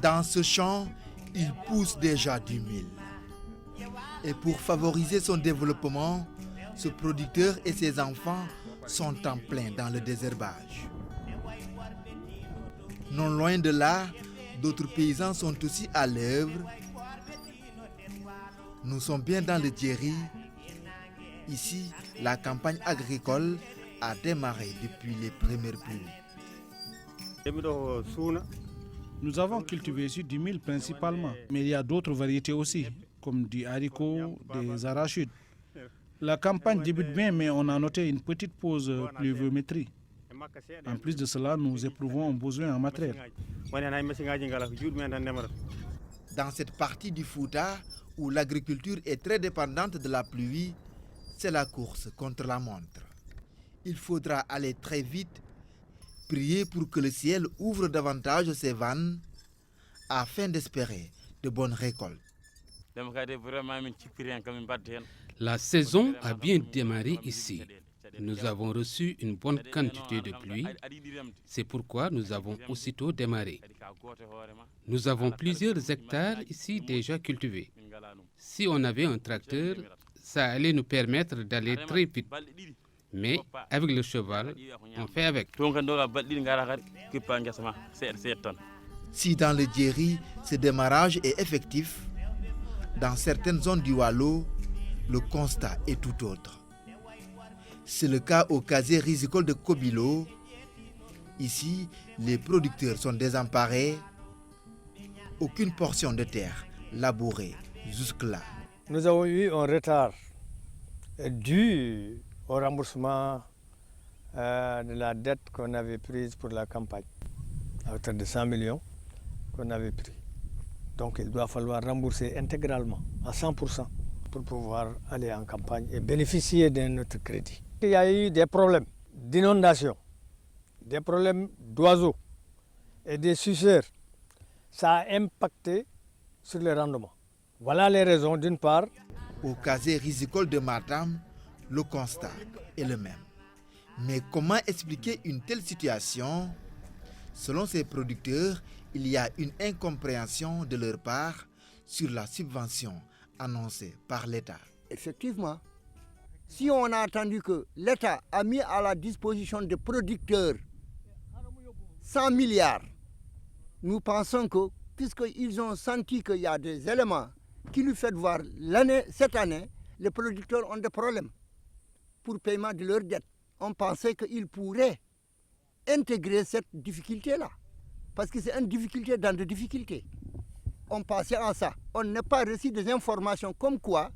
Dans ce champ, il pousse déjà du mil. Et pour favoriser son développement, ce producteur et ses enfants sont en plein dans le désherbage. Non loin de là, d'autres paysans sont aussi à l'œuvre. Nous sommes bien dans le Djeri. Ici, la campagne agricole a démarré depuis les premières pluies. Nous avons cultivé ici du mil principalement, mais il y a d'autres variétés aussi, comme du haricot, des arachides. La campagne débute bien, mais on a noté une petite pause pluviométrie. En plus de cela, nous éprouvons un besoin en matériel. Dans cette partie du Fouta, où l'agriculture est très dépendante de la pluie, c'est la course contre la montre. Il faudra aller très vite, prier pour que le ciel ouvre davantage ses vannes afin d'espérer de bonnes récoltes. La saison a bien démarré ici. Nous avons reçu une bonne quantité de pluie. C'est pourquoi nous avons aussitôt démarré. Nous avons plusieurs hectares ici déjà cultivés. Si on avait un tracteur, ça allait nous permettre d'aller très vite. Mais avec le cheval, on fait avec. Si dans le Djeri, ce démarrage est effectif, dans certaines zones du Waalo, le constat est tout autre. C'est le cas au casier risicole de Kobilo. Ici, les producteurs sont désemparés. Aucune portion de terre labourée jusque-là. Nous avons eu un retard dû au remboursement de la dette qu'on avait prise pour la campagne, à hauteur de 100 millions qu'on avait pris. Donc il doit falloir rembourser intégralement, à 100%, pour pouvoir aller en campagne et bénéficier de notre crédit. Il y a eu des problèmes d'inondation, des problèmes d'oiseaux et des suceurs. Ça a impacté sur le rendement. Voilà les raisons, d'une part. Au casier risicole de Matam, le constat est le même. Mais comment expliquer une telle situation? Selon ces producteurs, il y a une incompréhension de leur part sur la subvention annoncée par l'État. Effectivement, si on a entendu que l'État a mis à la disposition des producteurs 100 milliards, nous pensons que, puisqu'ils ont senti qu'il y a des éléments qui lui font voir cette année, les producteurs ont des problèmes pour paiement de leurs dettes. On pensait qu'ils pourraient intégrer cette difficulté-là, parce que c'est une difficulté dans des difficultés. On pensait à ça. On n'a pas reçu des informations comme quoi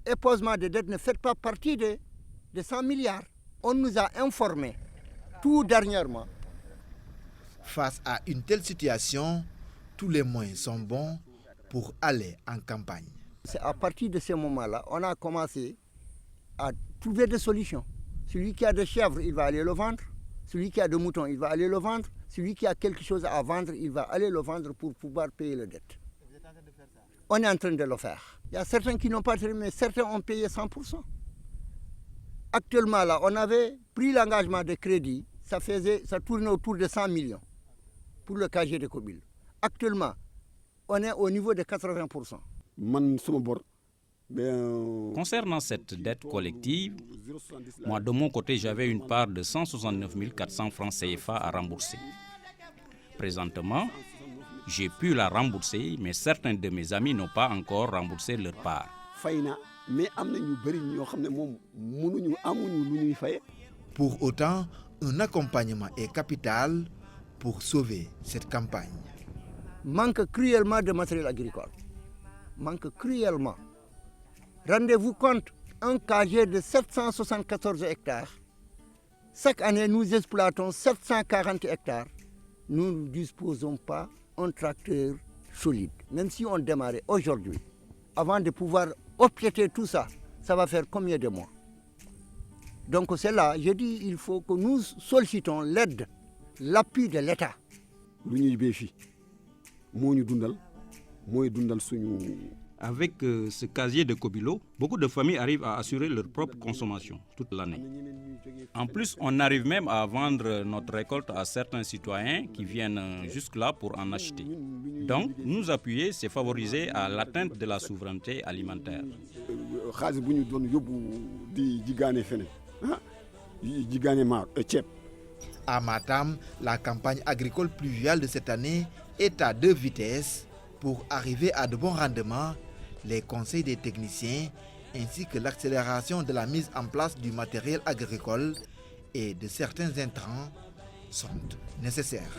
épousement de dettes ne fait pas partie des 100 milliards. On nous a informés tout dernièrement. Face à une telle situation, tous les moyens sont bons pour aller en campagne. C'est à partir de ce moment-là, on a commencé à trouver des solutions. Celui qui a des chèvres, il va aller le vendre. Celui qui a des moutons, il va aller le vendre. Celui qui a quelque chose à vendre, il va aller le vendre pour pouvoir payer les dettes. On est en train de le faire. Il y a certains qui n'ont pas terminé, mais certains ont payé 100%. Actuellement, là, on avait pris l'engagement de crédit, ça tournait autour de 100 millions pour le casier de Kobilo. Actuellement, on est au niveau de 80%. Concernant cette dette collective, moi de mon côté j'avais une part de 169 400 francs CFA à rembourser. Présentement, j'ai pu la rembourser, mais certains de mes amis n'ont pas encore remboursé leur part. Pour autant, un accompagnement est capital pour sauver cette campagne. Manque cruellement de matériel agricole. Manque cruellement. Rendez-vous compte, un casier de 774 hectares. Chaque année, nous exploitons 740 hectares. Nous ne disposons pas d'un tracteur solide. Même si on démarrait aujourd'hui, avant de pouvoir objeter tout ça, ça va faire combien de mois? Donc c'est là, je dis, il faut que nous sollicitons l'aide, l'appui de l'État. Avec ce casier de Kobilo, beaucoup de familles arrivent à assurer leur propre consommation toute l'année. En plus, on arrive même à vendre notre récolte à certains citoyens qui viennent jusque-là pour en acheter. Donc, nous appuyer, c'est favoriser à l'atteinte de la souveraineté alimentaire. À Matam, la campagne agricole pluviale de cette année est à 2 vitesses. Pour arriver à de bons rendements, les conseils des techniciens ainsi que l'accélération de la mise en place du matériel agricole et de certains intrants sont nécessaires.